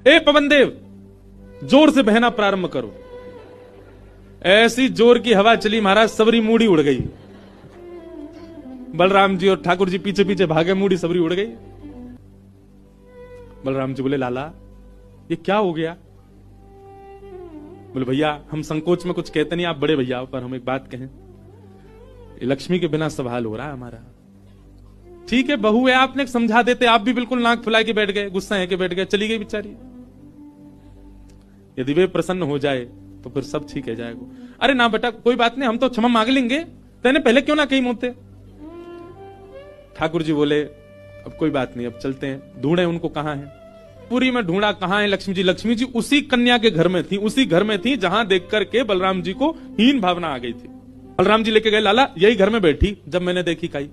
ए पवन देव, जोर से बहना प्रारंभ करो। ऐसी जोर की हवा चली महाराज, सबरी मूड़ी उड़ गई। बलराम जी और ठाकुर जी पीछे पीछे भागे, मूड़ी सबरी उड़ गई। बलराम जी बोले लाला ये क्या हो गया? बोले भैया हम संकोच में कुछ कहते नहीं, आप बड़े भैया हो, पर हम एक बात कहें, लक्ष्मी के बिना सवाल हो रहा है हमारा। ठीक है बहू है, आपने समझा देते, आप भी बिल्कुल नाक फुला के बैठ गए, गुस्सा है के बैठ गए, चली गई बेचारी। यदि वे प्रसन्न हो जाए तो फिर सब ठीक है जाएगा। अरे ना बेटा कोई बात नहीं, हम तो क्षमा मांग लेंगे, तेने पहले क्यों ना कही मोते। ठाकुर जी बोले अब कोई बात नहीं, अब चलते हैं, ढूंढे उनको कहां है। पुरी में ढूंढा, कहां है लक्ष्मी जी? लक्ष्मी जी उसी कन्या के घर में थी, उसी घर में थी जहां देख करके बलराम जी को हीन भावना आ गई थी। बलराम जी लेके गए, लाला यही घर में बैठी जब मैंने देखी काई।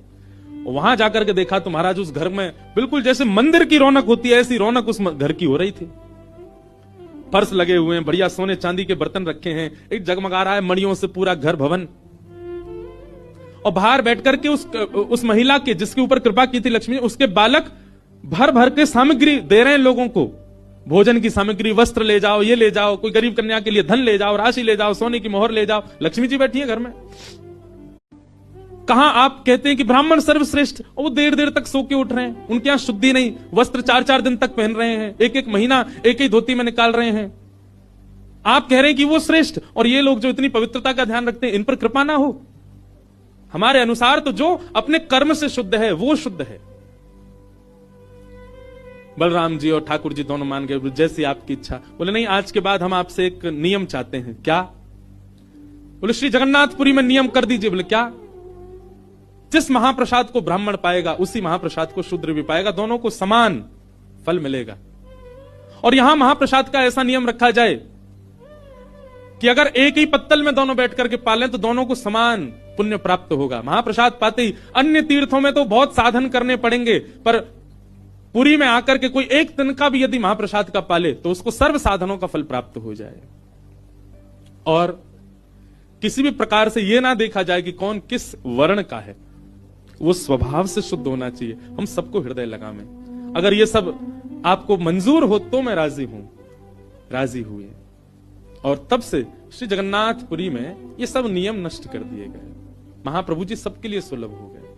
वहां जाकर के देखा तो महाराज उस घर में बिल्कुल जैसे मंदिर की रौनक होती है ऐसी रौनक उस घर की हो रही थी। फर्श लगे हुए हैं, बढ़िया सोने चांदी के बर्तन रखे हैं, एक जगमगा रहा है मणियों से पूरा घर भवन। और बाहर बैठ करके उस महिला के जिसके ऊपर कृपा की थी लक्ष्मी, उसके बालक भर भर के सामग्री दे रहे हैं लोगों को, भोजन की सामग्री, वस्त्र ले जाओ, ये ले जाओ, कोई गरीब कन्या के लिए धन ले जाओ, राशि ले जाओ, सोने की मोहर ले जाओ। लक्ष्मी जी बैठी है घर में। कहां आप कहते हैं कि ब्राह्मण सर्वश्रेष्ठ, और वो देर देर तक सो के उठ रहे हैं, उनके यहां शुद्धि नहीं, वस्त्र 4-4 दिन तक पहन रहे हैं, एक एक महीना एक ही धोती में निकाल रहे हैं। आप कह रहे हैं कि वो श्रेष्ठ, और ये लोग जो इतनी पवित्रता का ध्यान रखते हैं, इन पर कृपा ना हो। हमारे अनुसार तो जो अपने कर्म से शुद्ध है वो शुद्ध है। बलराम जी और ठाकुर जी दोनों मान गए, जैसी आपकी इच्छा। बोले नहीं, आज के बाद हम आपसे एक नियम चाहते हैं। क्या? बोले श्री जगन्नाथपुरी में नियम कर दीजिए। बोले क्या? जिस महाप्रसाद को ब्राह्मण पाएगा उसी महाप्रसाद को शूद्र भी पाएगा, दोनों को समान फल मिलेगा। और यहां महाप्रसाद का ऐसा नियम रखा जाए कि अगर एक ही पत्तल में दोनों बैठ करके पालें तो दोनों को समान पुण्य प्राप्त होगा। महाप्रसाद पाते ही, अन्य तीर्थों में तो बहुत साधन करने पड़ेंगे, पर पुरी में आकर के कोई एक दिन का भी यदि महाप्रसाद का पाले तो उसको सर्व साधनों का फल प्राप्त हो जाए। और किसी भी प्रकार से यह ना देखा जाए कि कौन किस वर्ण का है, वो स्वभाव से शुद्ध होना चाहिए। हम सबको हृदय लगावे। अगर ये सब आपको मंजूर हो तो मैं राजी हूं। राजी हुए, और तब से श्री जगन्नाथपुरी में ये सब नियम नष्ट कर दिए गए। महाप्रभु जी सबके लिए सुलभ हो गए।